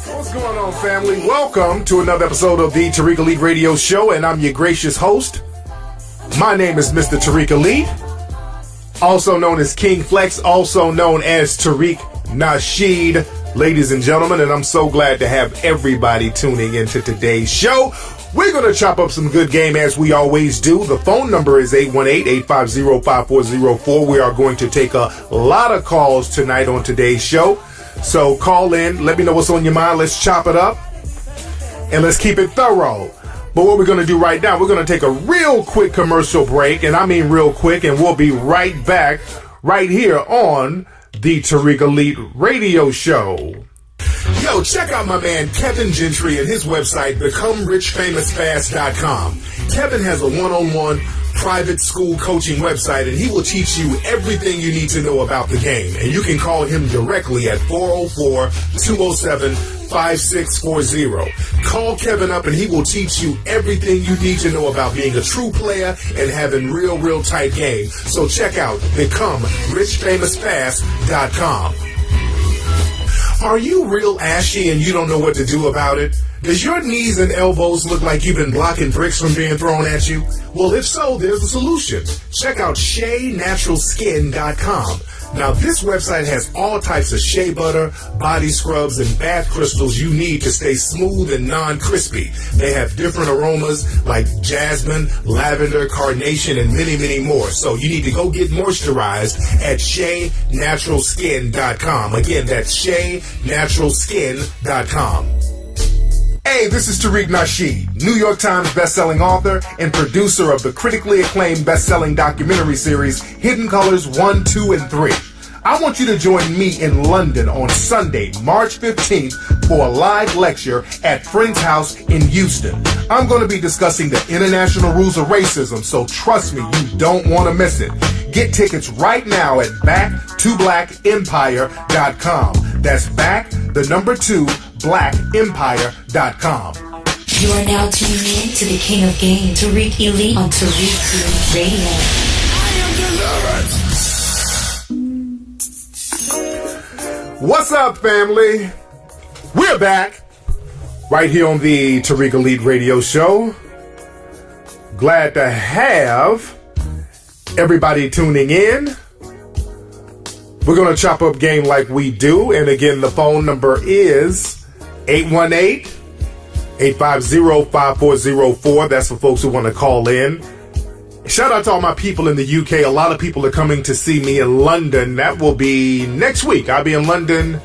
What's going on, family? Welcome to another episode of the Tariq Nasheed Radio Show, and I'm your gracious host. My name is Mr. Tariq Nasheed, also known as King Flex, also known as Tariq Nasheed, ladies and gentlemen, and I'm so glad to have everybody tuning into today's show. We're going to chop up some good game as we always do. The phone number is 818-850-5404. We are going to take a lot of calls tonight on today's show. So call in, let me know what's on your mind. Let's chop it up and let's keep it thorough. But what we're going to do right now, we're going to take a real quick commercial break, and I mean real quick, and we'll be right back right here on the Tariq Nasheed Radio Show. Yo, check out my man Kevin Gentry and his website, BecomeRichFamousFast.com. Kevin has a one-on-one private school coaching website, and he will teach you everything you need to know about the game. And you can call him directly at 404-207-5640. Call Kevin up and he will teach you everything you need to know about being a true player and having real tight game. So check out BecomeRichFamousFast.com. Are you real ashy and you don't know what to do about it? Does your knees and elbows look like you've been blocking bricks from being thrown at you? Well, if so, there's a solution. Check out SheaNaturalSkin.com. Now, this website has all types of shea butter, body scrubs, and bath crystals you need to stay smooth and non-crispy. They have different aromas like jasmine, lavender, carnation, and many more. So you need to go get moisturized at SheaNaturalSkin.com. Again, that's SheaNaturalSkin.com. Hey, this is Tariq Nasheed, New York Times bestselling author and producer of the critically acclaimed bestselling documentary series Hidden Colors 1, 2, and 3. I want you to join me in London on Sunday, March 15th for a live lecture at Friend's House in Houston. I'm going to be discussing the international rules of racism, so trust me, you don't want to miss it. Get tickets right now at backtoblackempire.com. That's back, the number 2, blackempire.com. You are now tuning in to the King of Game, Tariq Nasheed on Tariq Nasheed Radio. What's up, family? We're back right here on the Tariq Nasheed Radio Show. Glad to have everybody tuning in. We're going to chop up game like we do. And again, the phone number is 818-850-5404. That's for folks who want to call in. Shout out to all my people in the UK. A lot of people are coming to see me in London. That will be next week. I'll be in London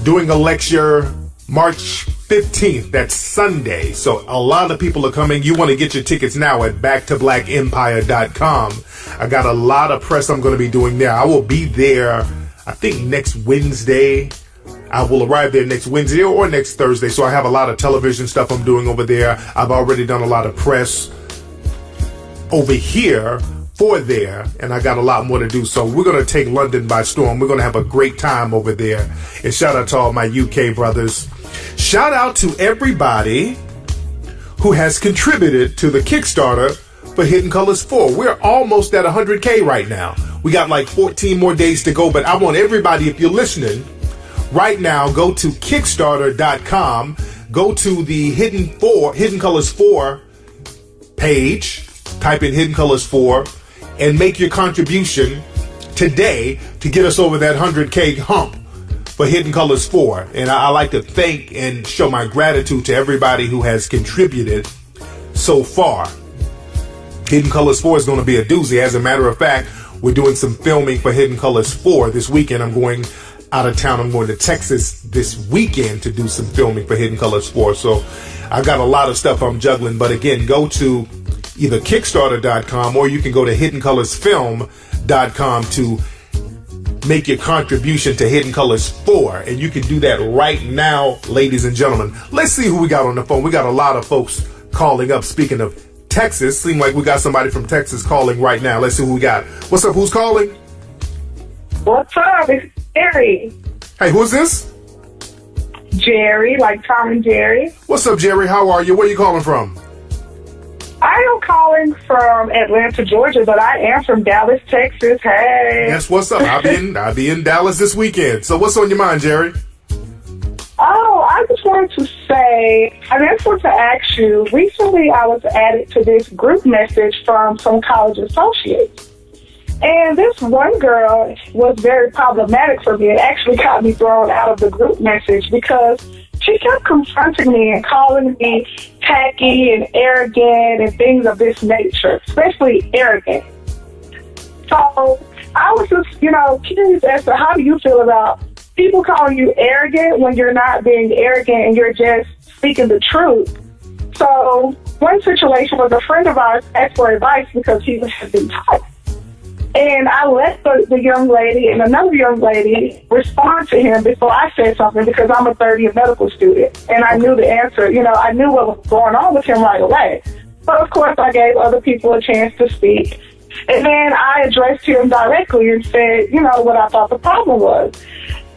doing a lecture March 15th. That's Sunday. So a lot of people are coming. You want to get your tickets now at backtoblackempire.com. I got a lot of press I'm going to be doing there. I will be there, I think, next Wednesday. I will arrive there next Wednesday or next Thursday. So I have a lot of television stuff I'm doing over there. I've already done a lot of press over here for there, and I got a lot more to do. So we're going to take London by storm. We're going to have a great time over there. And shout out to all my UK brothers. Shout out to everybody who has contributed to the Kickstarter for Hidden Colors 4. We're almost at 100K right now. We got like 14 more days to go, but I want everybody, if you're listening right now, go to Kickstarter.com, go to the Hidden Colors 4 page, type in Hidden Colors 4, and make your contribution today to get us over that 100K hump for Hidden Colors 4. And I like to thank and show my gratitude to everybody who has contributed so far. Hidden Colors 4 is going to be a doozy. As a matter of fact, we're doing some filming for Hidden Colors 4 this weekend. I'm going out of town. I'm going to Texas this weekend to do some filming for Hidden Colors 4. So I've got a lot of stuff I'm juggling. But again, go to either Kickstarter.com or you can go to HiddenColorsFilm.com to make your contribution to Hidden Colors 4. And you can do that right now, ladies and gentlemen. Let's see who we got on the phone. We got a lot of folks calling up. Speaking of Texas, seem like we got somebody from Texas calling right now. Let's see who we got. What's up? Who's calling? What's up? It's Jerry. Hey, who's this? Jerry, like Tom and Jerry. What's up, Jerry? How are you? Where are you calling from? I am calling from Atlanta, Georgia, but I am from Dallas, Texas. Hey. Yes, what's up? I'll be in Dallas this weekend. So what's on your mind, Jerry? Oh, I just wanted to say, I just want to ask you, recently I was added to this group message from some college associates. And this one girl was very problematic for me. It actually got me thrown out of the group message because she kept confronting me and calling me tacky and arrogant and things of this nature, especially arrogant. So I was just, curious as to how do you feel about people calling you arrogant when you're not being arrogant and you're just speaking the truth. So one situation was a friend of ours asked for advice because he had been taught. And I let the young lady and another young lady respond to him before I said something because I'm a third-year medical student. And I knew the answer. I knew what was going on with him right away. But, of course, I gave other people a chance to speak. And then I addressed him directly and said, what I thought the problem was.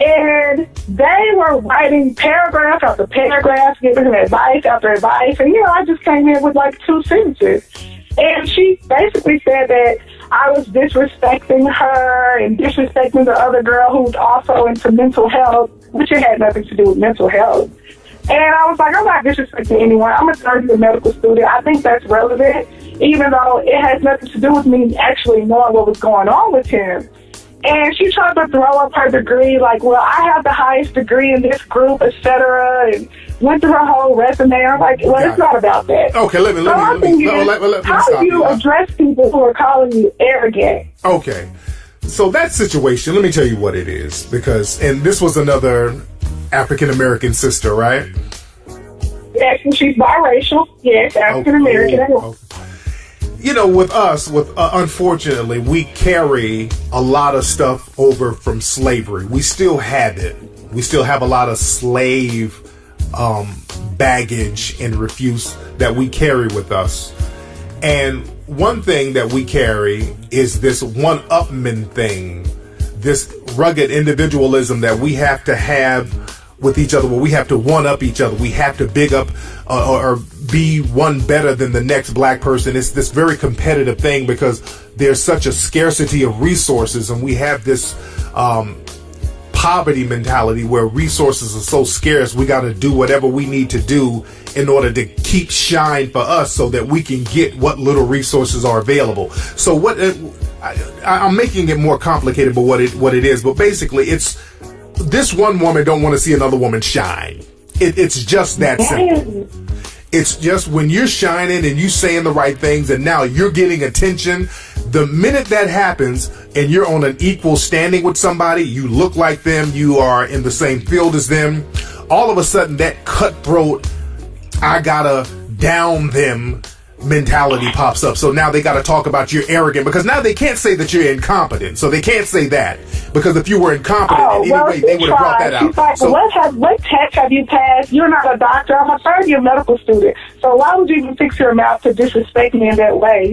And they were writing paragraph after paragraph, giving him advice after advice. And, I just came in with like 2 sentences. And she basically said that I was disrespecting her and disrespecting the other girl who's also into mental health, which it had nothing to do with mental health. And I was like, I'm not disrespecting anyone. I'm a third-year medical student. I think that's relevant, even though it has nothing to do with me actually knowing what was going on with him. And she tried to throw up her degree, like, well, I have the highest degree in this group, etc., and went through her whole resume. I'm like, well, it's not about that. Okay, let me how do you address people who are calling you arrogant? Okay, so that situation, let me tell you what it is, and this was another African-American sister, right? Yes, and she's biracial. Yes, African-American. Okay. With us, unfortunately, we carry a lot of stuff over from slavery. We still have it. We still have a lot of slave baggage and refuse that we carry with us. And one thing that we carry is this one-upman thing, this rugged individualism that we have to have with each other, where we have to one-up each other. We have to big up or be one better than the next black person. It's this very competitive thing because there's such a scarcity of resources, and we have this poverty mentality where resources are so scarce, we got to do whatever we need to do in order to keep shine for us so that we can get what little resources are available. So I'm making it more complicated, but what it is, but basically it's this one woman don't want to see another woman shine. It's just that simple. It's just when you're shining and you saying the right things and now you're getting attention, the minute that happens and you're on an equal standing with somebody, you look like them, you are in the same field as them, all of a sudden that cutthroat, I gotta down them mentality pops up. So now they got to talk about you're arrogant because now they can't say that you're incompetent. So they can't say that because if you were incompetent in any way, they would have brought that out. Like, so, what test have you passed? You're not a doctor. I'm a third-year medical student. So why would you even fix your mouth to disrespect me in that way?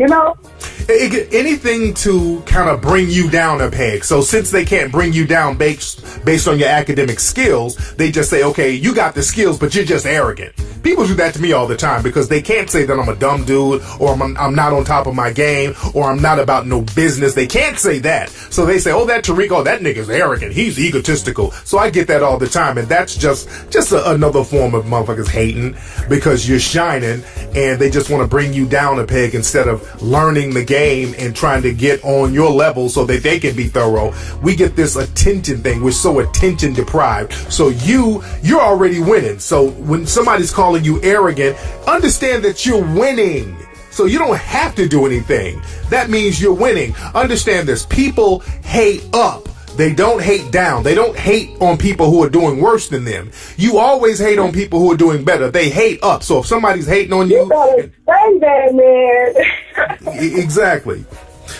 Anything to kind of bring you down a peg. So since they can't bring you down based on your academic skills, they just say, okay, you got the skills, but you're just arrogant. People do that to me all the time because they can't say that I'm a dumb dude or I'm not on top of my game or I'm not about no business. They can't say that. So they say, oh, that Tariq, that nigga's arrogant. He's egotistical. So I get that all the time. And that's just another form of motherfuckers hating because you're shining and they just want to bring you down a peg instead of learning the game and trying to get on your level so that they can be thorough. We get this attention thing. We're so attention deprived. So you're already winning. So when somebody's calling you arrogant, understand that you're winning. So you don't have to do anything. That means you're winning. Understand this. People hate up. They don't hate down. They don't hate on people who are doing worse than them. You always hate on people who are doing better. They hate up. So if somebody's hating on you, say that, man. Exactly.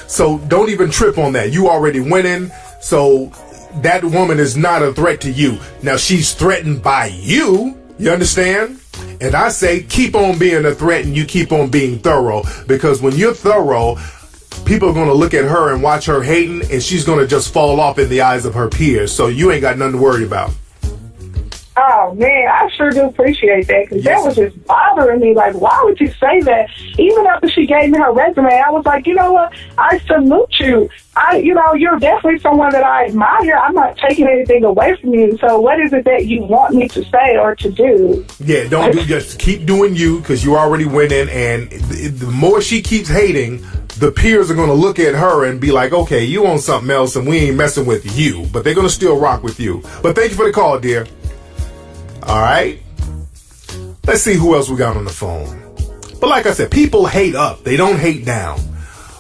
So don't even trip on that. You already winning. So that woman is not a threat to you. Now she's threatened by you. You understand? And I say keep on being a threat and you keep on being thorough, because when you're thorough, people are going to look at her and watch her hating and she's going to just fall off in the eyes of her peers. So you ain't got nothing to worry about. Oh, man, I sure do appreciate that, because that was just bothering me. Like, why would you say that? Even after she gave me her resume, I was like, you know what? I salute you. You're definitely someone that I admire. I'm not taking anything away from you. So what is it that you want me to say or to do? Yeah, just keep doing you, because you're already winning. And the more she keeps hating, the peers are going to look at her and be like, okay, you on something else and we ain't messing with you. But they're going to still rock with you. But thank you for the call, dear. All right. Let's see who else we got on the phone. But like I said, people hate up. They don't hate down.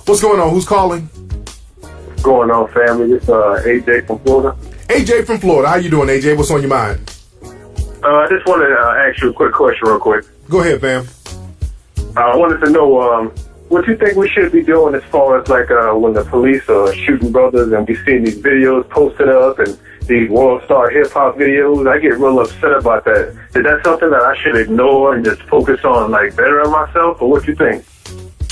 What's going on? Who's calling? What's going on, family? It's AJ from Florida. AJ from Florida. How you doing, AJ? What's on your mind? I just wanted to ask you a quick question real quick. Go ahead, fam. I wanted to know what you think we should be doing as far as like when the police are shooting brothers and we see these videos posted up and these world star hip hop videos. I get real upset about that. Is that something that I should ignore and just focus on like bettering myself, or what you think?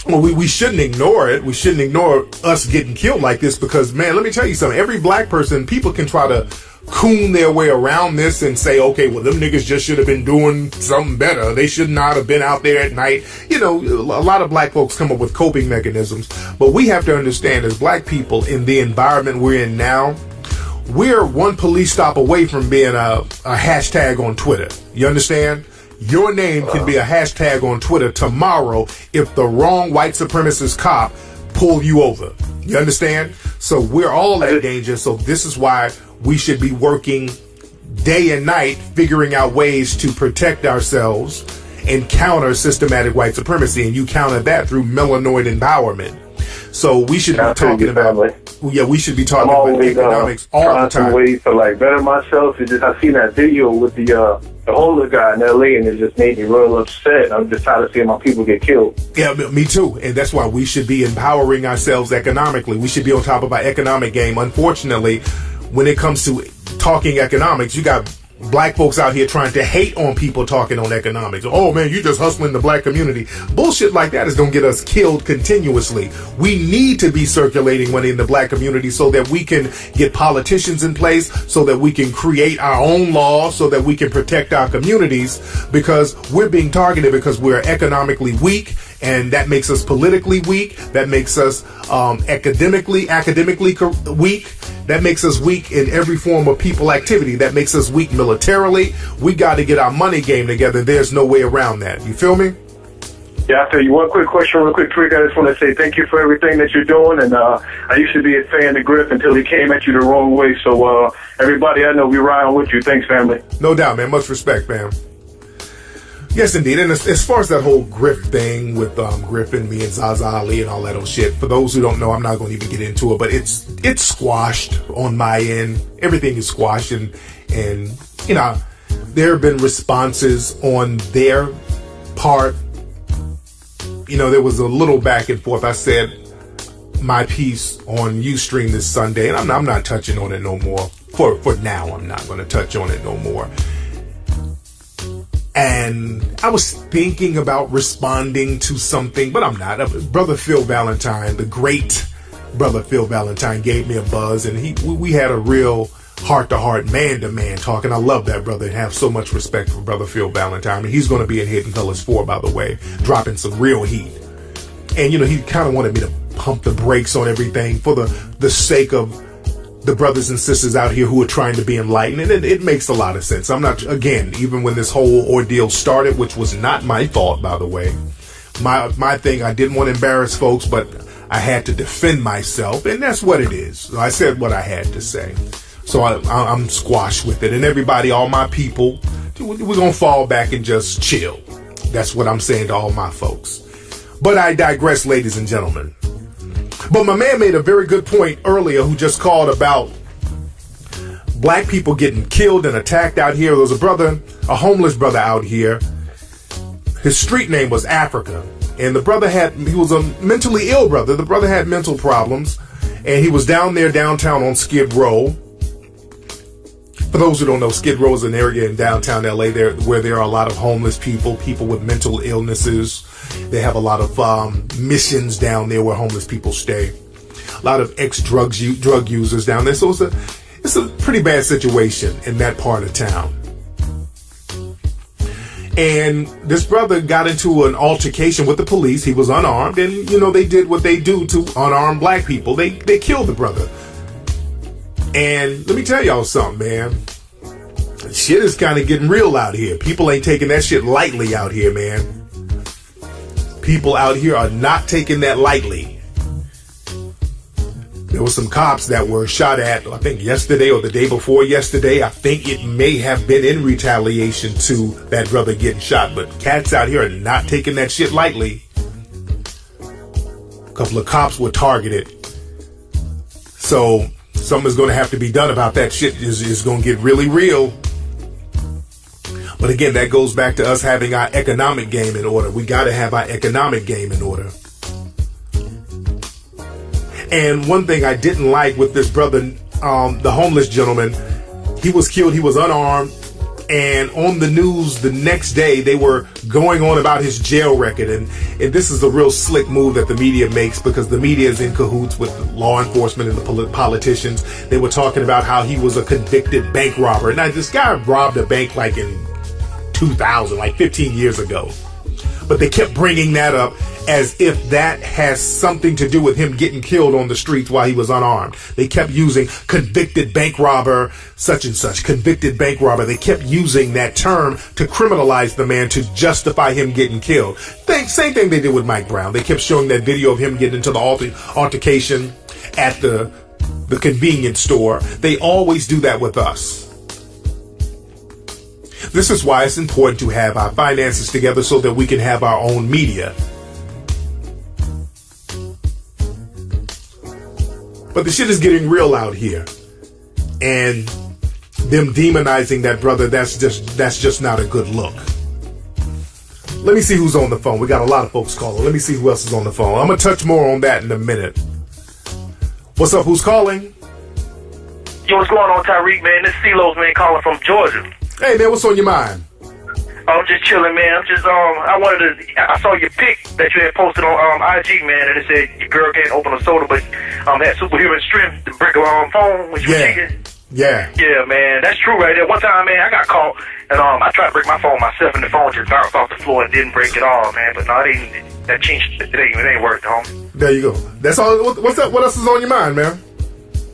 Well, we shouldn't ignore it. We shouldn't ignore us getting killed like this because, man, let me tell you something. Every black person, people can try to coon their way around this and say, okay, well, them niggas just should have been doing something better. They should not have been out there at night. You know, a lot of black folks come up with coping mechanisms. But we have to understand as black people in the environment we're in now, we're one police stop away from being a hashtag on Twitter. You understand? Your name can be a hashtag on Twitter tomorrow if the wrong white supremacist cop pull you over. You understand? So we're all in danger. So this is why we should be working day and night, figuring out ways to protect ourselves and counter systematic white supremacy. And you counter that through melanoid empowerment. So we should be talking about, we should be talking about economics all the time. Ways to like better myself. It's just I seen that video with the homeless guy in L.A. and it just made me real upset. I'm just tired of seeing my people get killed. Yeah, me too. And that's why we should be empowering ourselves economically. We should be on top of our economic game. Unfortunately, when it comes to talking economics, you got black folks out here trying to hate on people talking on economics. Oh man, you just hustling the black community. Bullshit like that is going to get us killed continuously. We need to be circulating money in the black community so that we can get politicians in place, so that we can create our own laws, so that we can protect our communities, because we're being targeted because we're economically weak. And that makes us politically weak. That makes us academically weak. That makes us weak in every form of people activity. That makes us weak militarily. We got to get our money game together. There's no way around that. You feel me? Yeah, I'll tell you one quick question real quick, Tariq. I just want to say thank you for everything that you're doing. And I used to be a fan of Griff until he came at you the wrong way. So everybody, I know we riding with you. Thanks, family. No doubt, man. Much respect, fam. Yes, indeed. And as far as that whole Griff thing with Griff and me and Zaza Ali and all that old shit, for those who don't know, I'm not going to even get into it, but it's squashed on my end. Everything is squashed, and you know, there have been responses on their part. You know, there was a little back and forth. I said my piece on Ustream this Sunday, and I'm not touching on it no more. For now, I'm not going to touch on it no more. And I was thinking about responding to something, but I'm not. Brother Phil Valentine, the great Brother Phil Valentine, gave me a buzz, and we had a real heart-to-heart, man-to-man talk, and I love that brother and have so much respect for Brother Phil Valentine. And he's going to be in Hidden Colors 4, by the way, dropping some real heat. And, you know, he kind of wanted me to pump the brakes on everything for the sake of the brothers and sisters out here who are trying to be enlightened. And it makes a lot of sense. I'm not, again, even when this whole ordeal started, which was not my fault, by the way, my thing, I didn't want to embarrass folks, but I had to defend myself, and that's what it is. I said what I had to say. So I'm squashed with it. And everybody, all my people, we're going to fall back and just chill. That's what I'm saying to all my folks. But I digress, ladies and gentlemen. But my man made a very good point earlier who just called about black people getting killed and attacked out here. There was a homeless brother out here. His street name was Africa. And the brother he was a mentally ill brother. The brother had mental problems. And he was down there downtown on Skid Row. For those who don't know, Skid Row is an area in downtown LA where there are a lot of homeless people with mental illnesses. They have a lot of missions down there where homeless people stay. A lot of ex-drug users down there. So it's a pretty bad situation in that part of town. And this brother got into an altercation with the police. He was unarmed, and they did what they do to unarmed black people. They killed the brother. And let me tell y'all something, man. Shit is kind of getting real out here. People ain't taking that shit lightly out here, man. People out here are not taking that lightly. There were some cops that were shot at, I think yesterday or the day before yesterday. I think it may have been in retaliation to that brother getting shot. But cats out here are not taking that shit lightly. A couple of cops were targeted. So something's going to have to be done about that shit. Is going to get really real. But again, that goes back to us having our economic game in order. We got to have our economic game in order. And one thing I didn't like with this brother, the homeless gentleman, he was killed. He was unarmed. And on the news the next day, they were going on about his jail record. And this is a real slick move that the media makes, because the media is in cahoots with law enforcement and the politicians. They were talking about how he was a convicted bank robber. Now, this guy robbed a bank like in 2000, like 15 years ago. But they kept bringing that up as if that has something to do with him getting killed on the streets while he was unarmed. They kept using convicted bank robber, such and such, convicted bank robber. They kept using that term to criminalize the man, to justify him getting killed. Same thing they did with Mike Brown. They kept showing that video of him getting into the altercation at the convenience store. They always do that with us. This is why it's important to have our finances together so that we can have our own media. But the shit is getting real out here. And them demonizing that brother, that's just not a good look. Let me see who's on the phone. We got a lot of folks calling. Let me see who else is on the phone. I'm going to touch more on that in a minute. What's up? Who's calling? Yo, what's going on, Tariq, man? This CeeLo's, man, calling from Georgia. Hey, man, what's on your mind? I'm just chilling, man. I saw your pic that you had posted on IG, man, and it said your girl can't open a soda, but had superhuman strength to break her phone when she was cheating. Yeah, man, that's true right there. One time, man, I got caught, and I tried to break my phone myself, and the phone just bounced off the floor and didn't break at all, man. But no, it ain't worked, homie. There you go. That's all. What's up? What else is on your mind, man?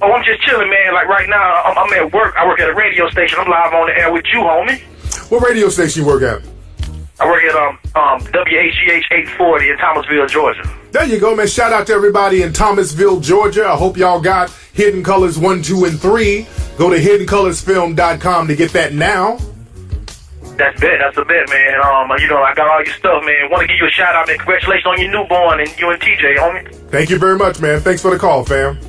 Oh, I'm just chilling, man. Like right now, I'm at work. I work at a radio station. I'm live on the air with you, homie. What radio station you work at? I work at WHGH 840 in Thomasville, Georgia. There you go, man. Shout out to everybody in Thomasville, Georgia. I hope y'all got Hidden Colors 1, 2, and 3. Go to hiddencolorsfilm.com to get that now. That's a bet, man. I got all your stuff, man. Want to give you a shout out, man. Congratulations on your newborn and you and TJ, homie. Thank you very much, man. Thanks for the call, fam.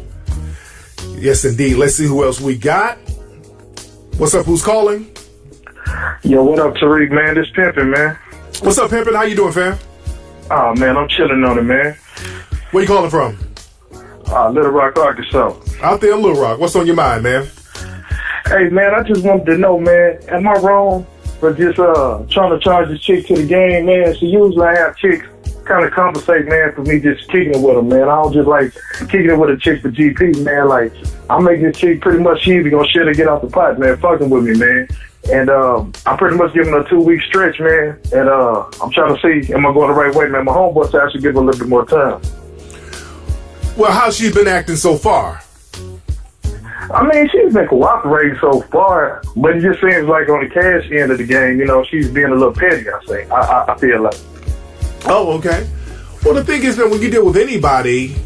Yes, indeed. Let's see who else we got. What's up? Who's calling? Yo, what up, Tariq, man? This Pimpin', man. What's up, Pimpin'? How you doing, fam? Oh, man, I'm chilling on it, man. Where you calling from? Little Rock, Arkansas. Out there in Little Rock. What's on your mind, man? Hey, man, I just wanted to know, man, am I wrong for just trying to charge this chick to the game, man? So usually I have chicks kind of compensate, man, for me just kicking it with them, man. I don't just like kicking it with a chick for GP, man. Like, I make this chick pretty much, she either gonna shit or get off the pot, man, fucking with me, man. And I'm pretty much giving her a 2-week stretch, man. And I'm trying to see, am I going the right way, man? My homeboy said I should give her a little bit more time. Well, how's she been acting so far? I mean, she's been cooperating so far, but it just seems like on the cash end of the game, she's being a little petty, I feel like. Oh, okay. Well, the thing is that when you deal with anybody,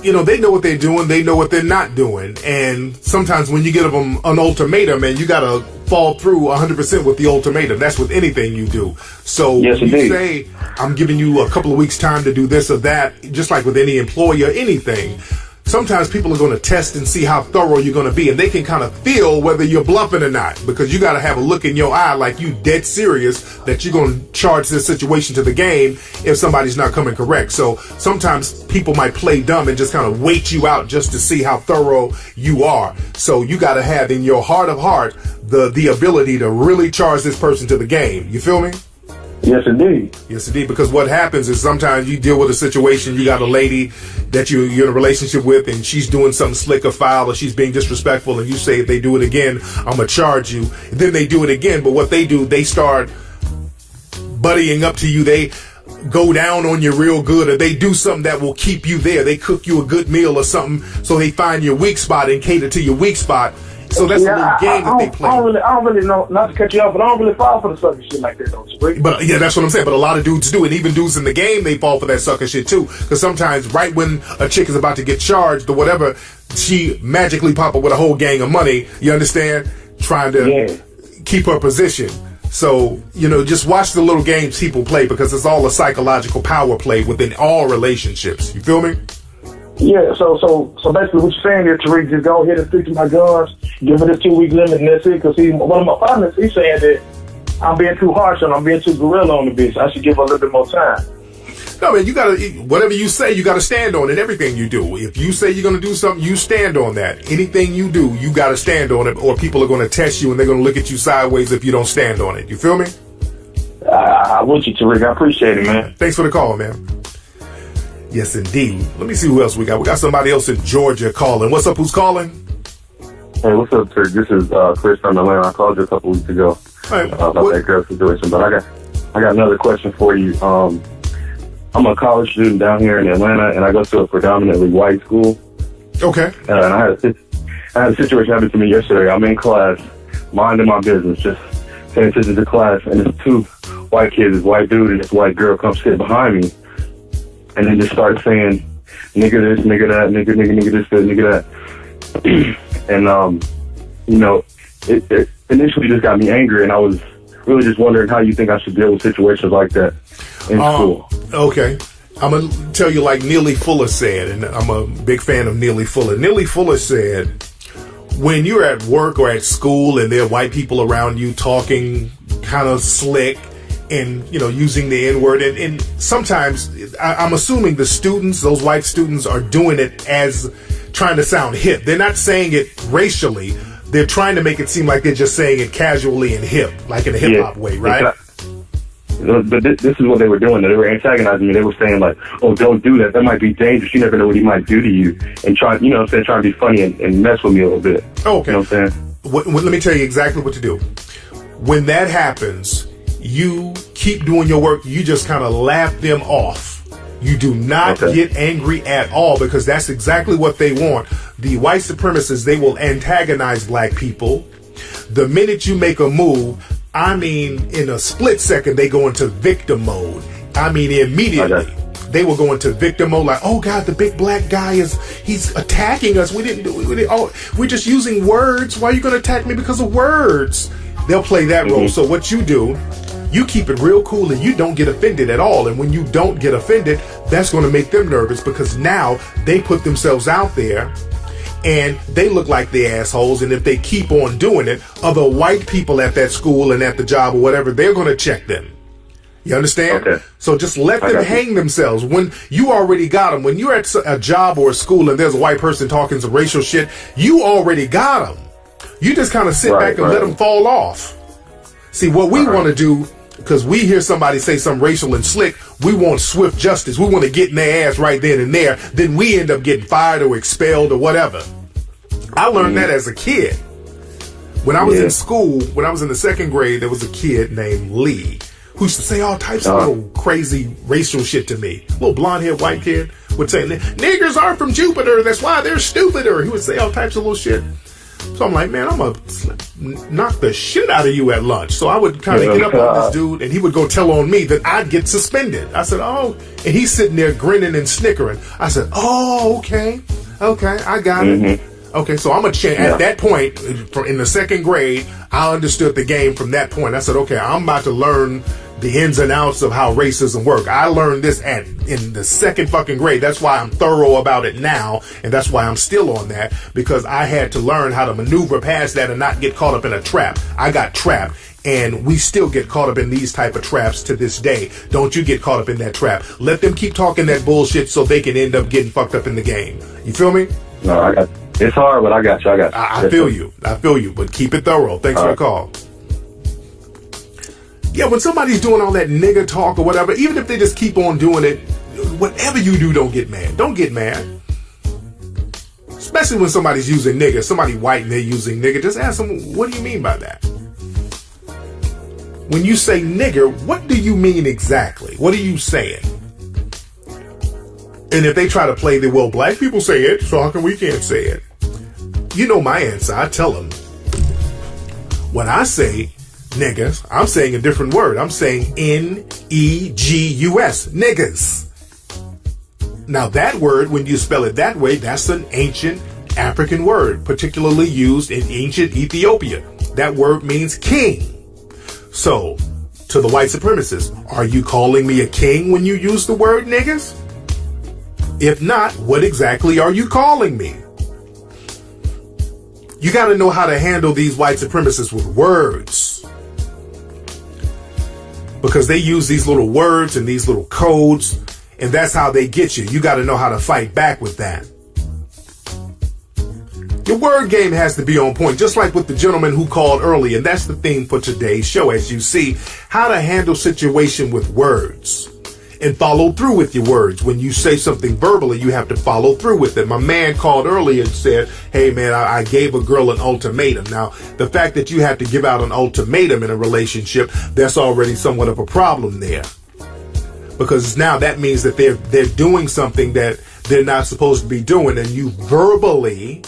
they know what they're doing, they know what they're not doing. And sometimes when you give them an ultimatum, man, you got to fall through 100% with the ultimatum. That's with anything you do. So yes, when you say, I'm giving you a couple of weeks time to do this or that, just like with any employee or anything, sometimes people are going to test and see how thorough you're going to be, and they can kind of feel whether you're bluffing or not, because you got to have a look in your eye like you dead serious that you're going to charge this situation to the game if somebody's not coming correct. So sometimes people might play dumb and just kind of wait you out just to see how thorough you are. So you got to have in your heart of heart the ability to really charge this person to the game. You feel me? Yes, indeed. Yes, indeed. Because what happens is sometimes you deal with a situation, you got a lady that you're in a relationship with, and she's doing something slick or foul, or she's being disrespectful, and you say, if they do it again, I'm going to charge you. And then they do it again. But what they do, they start buddying up to you, they go down on you real good, or they do something that will keep you there. They cook you a good meal or something, so they find your weak spot and cater to your weak spot. So that's a little game that they play. I don't really know, not to cut you off, but I don't really fall for the sucker shit like that, don't you? But yeah, that's what I'm saying. But a lot of dudes do, and even dudes in the game, they fall for that sucker shit too. Because sometimes, right when a chick is about to get charged or whatever, she magically pop up with a whole gang of money. You understand? Trying to keep her position. So, you know, just watch the little games people play, because it's all a psychological power play within all relationships. You feel me? Yeah, so basically what you're saying here, Tariq, just go ahead and stick to my guns, give it a 2-week limit, and that's it. Because one of my partners, he's saying that I'm being too harsh on, I'm being too gorilla on the bitch. I should give her a little bit more time. No, man, you gotta, whatever you say, you gotta stand on it. Everything you do. If you say you're gonna do something, you stand on that. Anything you do, you gotta stand on it, or people are gonna test you and they're gonna look at you sideways if you don't stand on it. You feel me? I'm with you, Tariq. I appreciate it, man. Thanks for the call, man. Yes, indeed. Let me see who else we got. We got somebody else in Georgia calling. What's up? Who's calling? Hey, what's up, Tariq? This is Chris from Atlanta. I called you a couple weeks ago about that girl situation, but I got another question for you. I'm a college student down here in Atlanta, and I go to a predominantly white school. Okay. And I had a situation happen to me yesterday. I'm in class, minding my business, just paying attention to class, and there's 2 white kids, this white dude and this white girl come sit behind me, and they just started saying, nigga this, nigga that, nigga this, nigga that. And, you know, it initially just got me angry, and I was really just wondering how you think I should deal with situations like that in school. Okay. I'm going to tell you like Neely Fuller said, and I'm a big fan of Neely Fuller. Neely Fuller said, when you're at work or at school and there are white people around you talking kind of slick and, you know, using the N-word, and sometimes I'm assuming the students, those white students, are doing it as trying to sound hip. They're not saying it racially. They're trying to make it seem like they're just saying it casually and hip, like in a hip-hop way, right? Exactly. But this is what they were doing. They were antagonizing me. They were saying like, "Oh, don't do that. That might be dangerous. You never know what he might do to you." And trying to be funny and mess with me a little bit. Oh, okay. You know what I'm saying? Let me tell you exactly what to do. When that happens, you keep doing your work. You just kind of laugh them off. You do not get angry at all, because that's exactly what they want. The white supremacists, they will antagonize black people. The minute you make a move, I mean, in a split second, they go into victim mode. I mean, immediately. They will go into victim mode, like, oh God, the big black guy he's attacking us. We're just using words. Why are you going to attack me because of words? They'll play that role. So what you do, you keep it real cool and you don't get offended at all. And when you don't get offended, that's going to make them nervous, because now they put themselves out there and they look like the assholes. And if they keep on doing it, other white people at that school and at the job or whatever, they're going to check them. You understand? Okay. So just let them hang themselves. When you already got them, when you're at a job or a school and there's a white person talking some racial shit, you already got them. You just kind of sit back and let them fall off. See, what we want to do, because we hear somebody say something racial and slick, we want swift justice. We want to get in their ass right then and there. Then we end up getting fired or expelled or whatever. I learned that as a kid. When I was in school, when I was in the 2nd grade, there was a kid named Lee who used to say all types of little crazy racial shit to me. Little blonde-haired white kid would say, niggers are from Jupiter, that's why they're stupider. He would say all types of little shit. So I'm like, man, I'm going to knock the shit out of you at lunch. So I would kind of get up on this dude, and he would go tell on me that I'd get suspended. I said, oh, and he's sitting there grinning and snickering. I said, oh, okay, I got it. Okay, so I'm going to change. At that point, in the 2nd grade, I understood the game from that point. I said, okay, I'm about to learn the ins and outs of how racism works. I learned this in the 2nd fucking grade. That's why I'm thorough about it now, and that's why I'm still on that, because I had to learn how to maneuver past that and not get caught up in a trap. I got trapped, and we still get caught up in these type of traps to this day. Don't you get caught up in that trap. Let them keep talking that bullshit so they can end up getting fucked up in the game. You feel me? No, it's hard, but I got you. I feel you, but keep it thorough. Thanks for the call. Yeah, when somebody's doing all that nigga talk or whatever, even if they just keep on doing it, whatever you do, don't get mad. Don't get mad. Especially when somebody's using nigga, somebody white and they're using nigga. Just ask them, what do you mean by that? when you say nigger, what do you mean exactly? What are you saying? And if they try to play the, well, black people say it, so how come we can't say it? You know my answer. I tell them, when I say niggas, I'm saying a different word. I'm saying N-E-G-U-S, niggas. Now that word, when you spell it that way, that's an ancient African word, particularly used in ancient Ethiopia. That word means king. So, to the white supremacists, are you calling me a king when you use the word niggas? If not, what exactly are you calling me? You got to know how to handle these white supremacists with words. Because they use these little words and these little codes, and that's how they get you. You got to know how to fight back with that. Your word game has to be on point, just like with the gentleman who called early. And that's the theme for today's show, as you see, how to handle situation with words and follow through with your words. When you say something verbally, you have to follow through with it. My man called earlier and said, hey, man, I gave a girl an ultimatum. Now, the fact that you have to give out an ultimatum in a relationship, that's already somewhat of a problem there. Because now that means that they're doing something that they're not supposed to be doing, and you verbally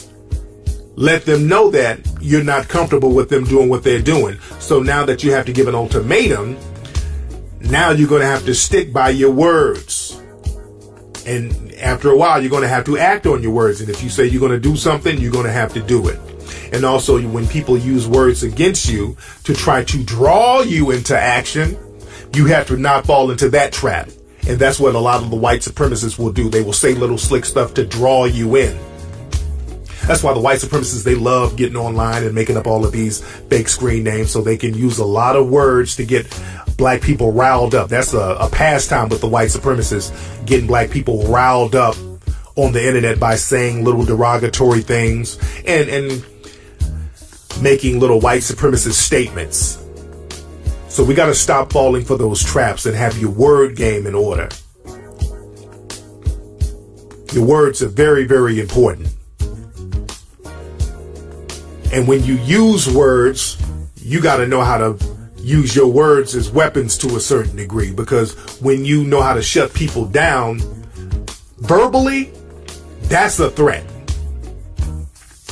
let them know that you're not comfortable with them doing what they're doing. So now that you have to give an ultimatum, now you're going to have to stick by your words. And after a while, you're going to have to act on your words. And if you say you're going to do something, you're going to have to do it. And also, when people use words against you to try to draw you into action, you have to not fall into that trap. And that's what a lot of the white supremacists will do. They will say little slick stuff to draw you in. That's why the white supremacists, they love getting online and making up all of these fake screen names so they can use a lot of words to get black people riled up. That's a pastime with the white supremacists, getting black people riled up on the internet by saying little derogatory things and making little white supremacist statements. So we got to stop falling for those traps and have your word game in order. Your words are very, very important. And when you use words, you got to know how to use your words as weapons to a certain degree. Because when you know how to shut people down verbally, that's a threat.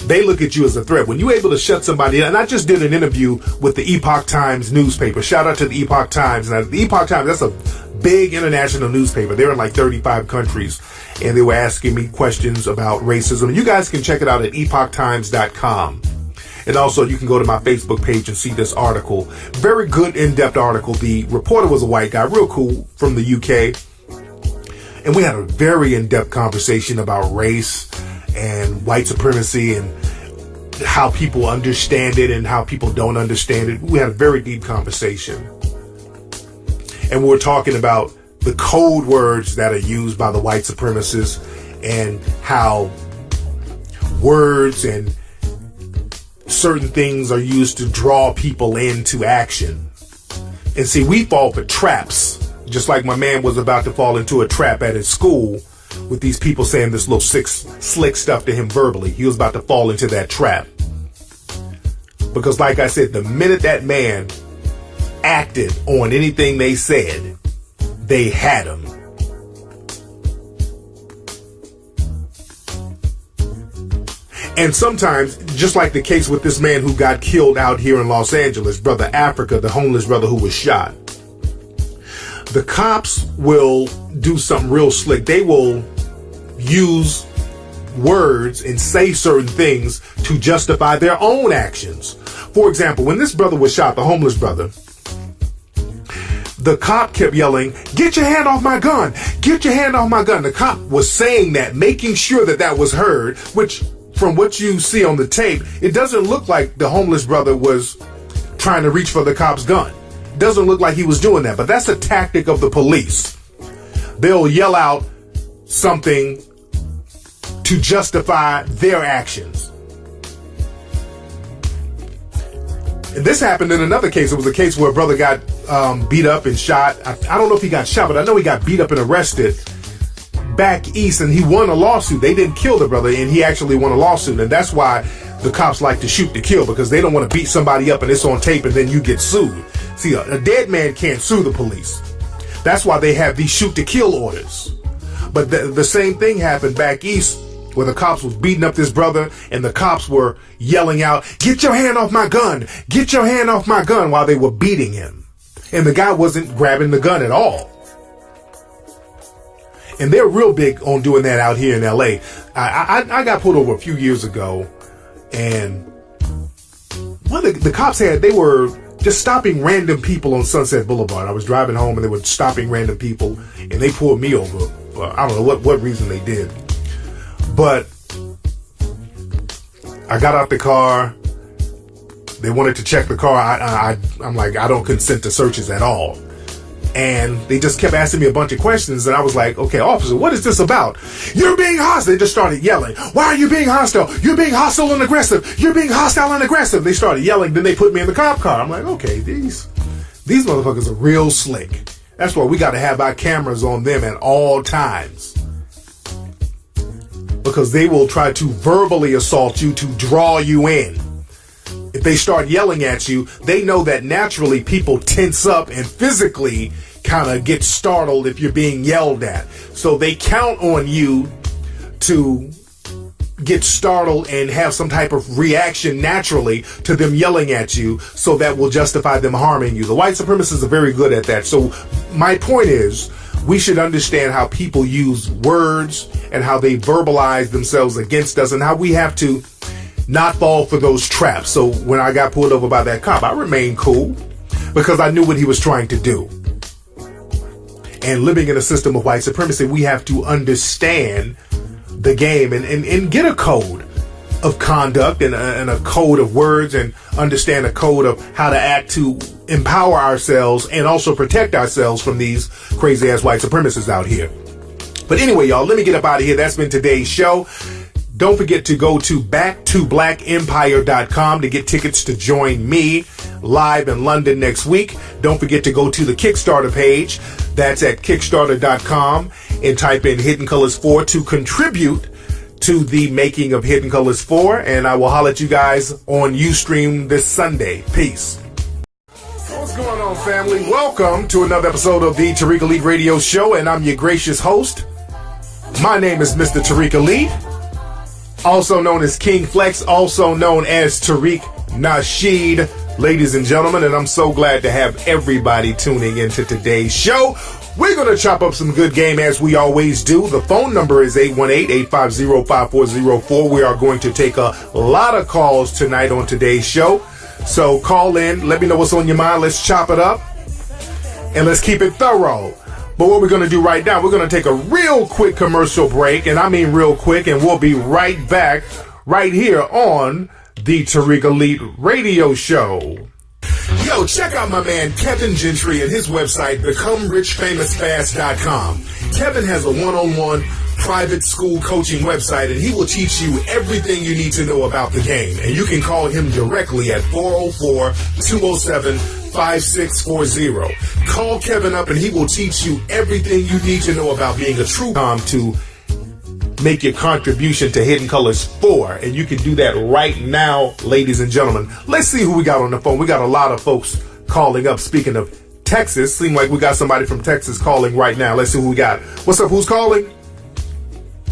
They look at you as a threat. When you're able to shut somebody down, and I just did an interview with the Epoch Times newspaper. Shout out to the Epoch Times. Now, the Epoch Times, that's a big international newspaper. They're in like 35 countries. And they were asking me questions about racism. You guys can check it out at epochtimes.com. And also, you can go to my Facebook page and see this article. Very good, in-depth article. The reporter was a white guy, real cool, from the UK. And we had a very in-depth conversation about race and white supremacy and how people understand it and how people don't understand it. We had a very deep conversation. And we were talking about the code words that are used by the white supremacists and how words and certain things are used to draw people into action. And see, we fall for traps, just like my man was about to fall into a trap at his school with these people saying this little slick stuff to him verbally. He was about to fall into that trap. Because like I said, the minute that man acted on anything they said, they had him. And sometimes, just like the case with this man who got killed out here in Los Angeles, Brother Africa, the homeless brother who was shot, the cops will do something real slick. They will use words and say certain things to justify their own actions. For example, when this brother was shot, the homeless brother, the cop kept yelling, "Get your hand off my gun! Get your hand off my gun!" The cop was saying that, making sure that that was heard, which, from what you see on the tape, it doesn't look like the homeless brother was trying to reach for the cop's gun. It doesn't look like he was doing that, but that's a tactic of the police. They'll yell out something to justify their actions. And this happened in another case. It was a case where a brother got beat up and shot. I don't know if he got shot, but I know he got beat up and arrested back east, and he won a lawsuit. They didn't kill the brother, and he actually won a lawsuit. And that's why the cops like to shoot to kill, because they don't want to beat somebody up and it's on tape and then you get sued. See, a dead man can't sue the police. That's why they have these shoot to kill orders. But the same thing happened back east where the cops was beating up this brother and the cops were yelling out, "Get your hand off my gun! Get your hand off my gun!" while they were beating him. And the guy wasn't grabbing the gun at all. And they're real big on doing that out here in LA. I got pulled over a few years ago, and the cops they were just stopping random people on Sunset Boulevard. I was driving home and they were stopping random people, and they pulled me over. I don't know what reason they did. But I got out the car. They wanted to check the car. I'm like, I don't consent to searches at all. And they just kept asking me a bunch of questions. And I was like, okay, officer, what is this about? You're being hostile. They just started yelling. Why are you being hostile? You're being hostile and aggressive. You're being hostile and aggressive. They started yelling. Then they put me in the cop car. I'm like, okay, these motherfuckers are real slick. That's why we got to have our cameras on them at all times. Because they will try to verbally assault you to draw you in. If they start yelling at you, they know that naturally people tense up and physically kind of get startled if you're being yelled at. So they count on you to get startled and have some type of reaction naturally to them yelling at you, so that will justify them harming you. The white supremacists are very good at that. So my point is, we should understand how people use words and how they verbalize themselves against us, and how we have to not fall for those traps. So when I got pulled over by that cop, I remained cool because I knew what he was trying to do. And living in a system of white supremacy, we have to understand the game and get a code of conduct and a code of words, and understand a code of how to act to empower ourselves and also protect ourselves from these crazy ass white supremacists out here. But anyway, y'all, let me get up out of here. That's been today's show. Don't forget to go to backtoblackempire.com to get tickets to join me live in London next week. Don't forget to go to the Kickstarter page. That's at kickstarter.com, and type in Hidden Colors 4 to contribute to the making of Hidden Colors 4. And I will holler at you guys on Ustream this Sunday. Peace. What's going on, family? Welcome to another episode of the Tariq Elite Radio Show, and I'm your gracious host. My name is Mr. Tariq Elite, also known as King Flex, also known as Tariq Nasheed, ladies and gentlemen, and I'm so glad to have everybody tuning into today's show. We're going to chop up some good game as we always do. The phone number is 818-850-5404. We are going to take a lot of calls tonight on today's show. So call in, let me know what's on your mind. Let's chop it up and let's keep it thorough. But what we're going to do right now, we're going to take a real quick commercial break, and I mean real quick, and we'll be right back right here on the Tariq Elite Radio Show. Yo, check out my man Kevin Gentry at his website, BecomeRichFamousFast.com. Kevin has a one-on-one private school coaching website, and he will teach you everything you need to know about the game. And you can call him directly at 404-207-5640. Call Kevin up and he will teach you everything you need to know about being a true to make your contribution to Hidden Colors 4. And you can do that right now, ladies and gentlemen. Let's see who we got on the phone. We got a lot of folks calling up. Speaking of Texas, seem like we got somebody from Texas calling right now. Let's see who we got. What's up? Who's calling?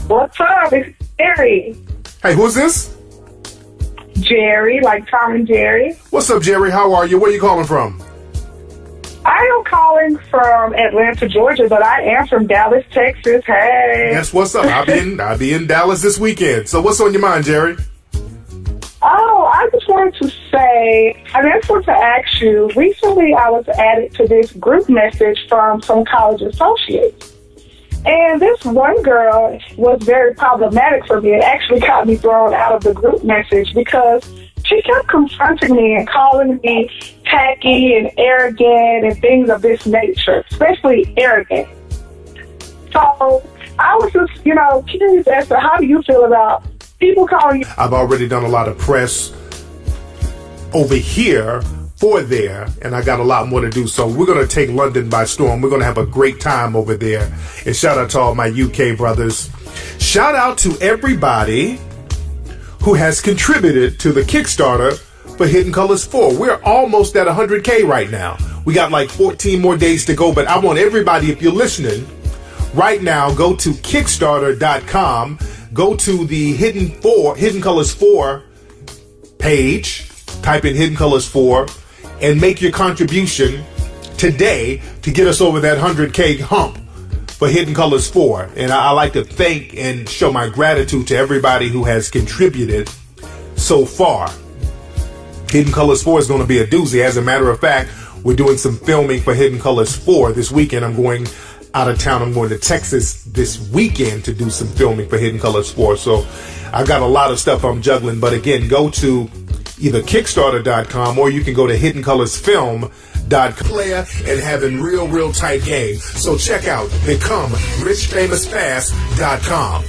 What's up? It's Jerry. Hey, who's this? Jerry, like Tom and Jerry. What's up, Jerry? How are you? Where are you calling from? I am calling from Atlanta, Georgia, but I am from Dallas, Texas. Hey. Yes, what's up? I'll be in Dallas this weekend. So what's on your mind, Jerry? Oh, I just wanted to say, I just want to ask you, recently I was added to this group message from some college associates. And this one girl was very problematic for me. It actually got me thrown out of the group message because she kept confronting me and calling me tacky and arrogant and things of this nature, especially arrogant. So I was just, curious as to how do you feel about people calling you. I've already done a lot of press over here for there, and I got a lot more to do. So we're going to take London by storm. We're going to have a great time over there. And shout out to all my UK brothers. Shout out to everybody who has contributed to the Kickstarter for Hidden Colors 4. We're almost at 100K right now. We got like 14 more days to go, but I want everybody, if you're listening right now, go to Kickstarter.com, go to the Hidden Colors 4 page, type in Hidden Colors 4, and make your contribution today to get us over that 100K hump for Hidden Colors 4. And I like to thank and show my gratitude to everybody who has contributed so far. Hidden Colors 4 is going to be a doozy. As a matter of fact, we're doing some filming for Hidden Colors 4 this weekend. I'm going out of town. I'm going to Texas this weekend to do some filming for Hidden Colors 4. So I've got a lot of stuff I'm juggling. But again, go to either Kickstarter.com or you can go to HiddenColorsFilm.com. Player and having real tight game. So check out BecomeRichFamousFast.com.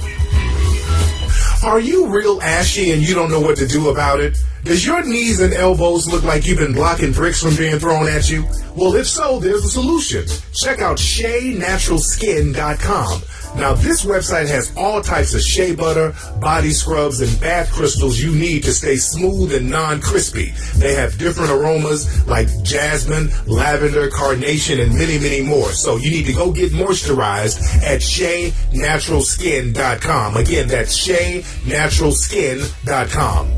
Are you real ashy and you don't know what to do about it? Does your knees and elbows look like you've been blocking bricks from being thrown at you? Well, if so, there's a solution. Check out SheaNaturalSkin.com. Now, this website has all types of shea butter, body scrubs, and bath crystals you need to stay smooth and non-crispy. They have different aromas like jasmine, lavender, carnation, and many more. So you need to go get moisturized at SheaNaturalSkin.com. Again, that's SheaNaturalSkin.com.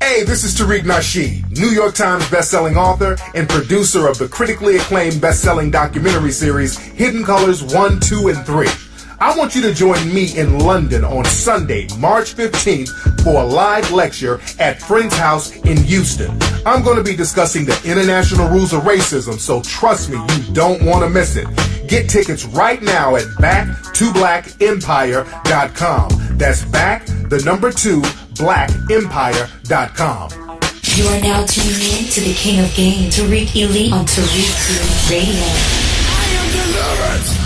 Hey, this is Tariq Nasheed, New York Times bestselling author and producer of the critically acclaimed bestselling documentary series Hidden Colors 1, 2, and 3. I want you to join me in London on Sunday, March 15th for a live lecture at Friend's House in Houston. I'm going to be discussing the international rules of racism, so trust me, you don't want to miss it. Get tickets right now at backtoblackempire.com. That's back2blackempire.com. You are now tuning in to the King of Game, Tariq Elite on Tariq Elite Radio. I am delivered.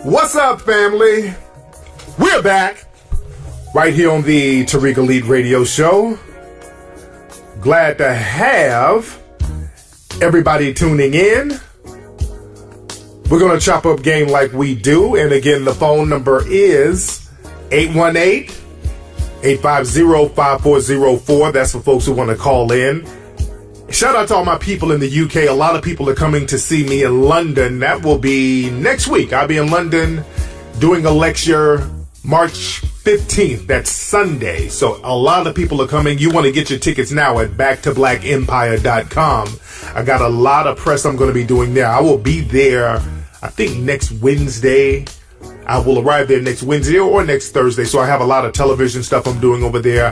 What's up, family? We're back right here on the Tariq Elite Radio Show. Glad to have everybody tuning in. We're going to chop up game like we do. And again, the phone number is 818-850-5404. That's for folks who want to call in. Shout out to all my people in the UK. A lot of people are coming to see me in London. That will be next week. I'll be in London doing a lecture March 15th. That's Sunday. So a lot of people are coming. You want to get your tickets now at backtoblackempire.com. I got a lot of press I'm going to be doing there. I will be there, I think, next Wednesday. I will arrive there next Wednesday or next Thursday. So I have a lot of television stuff I'm doing over there.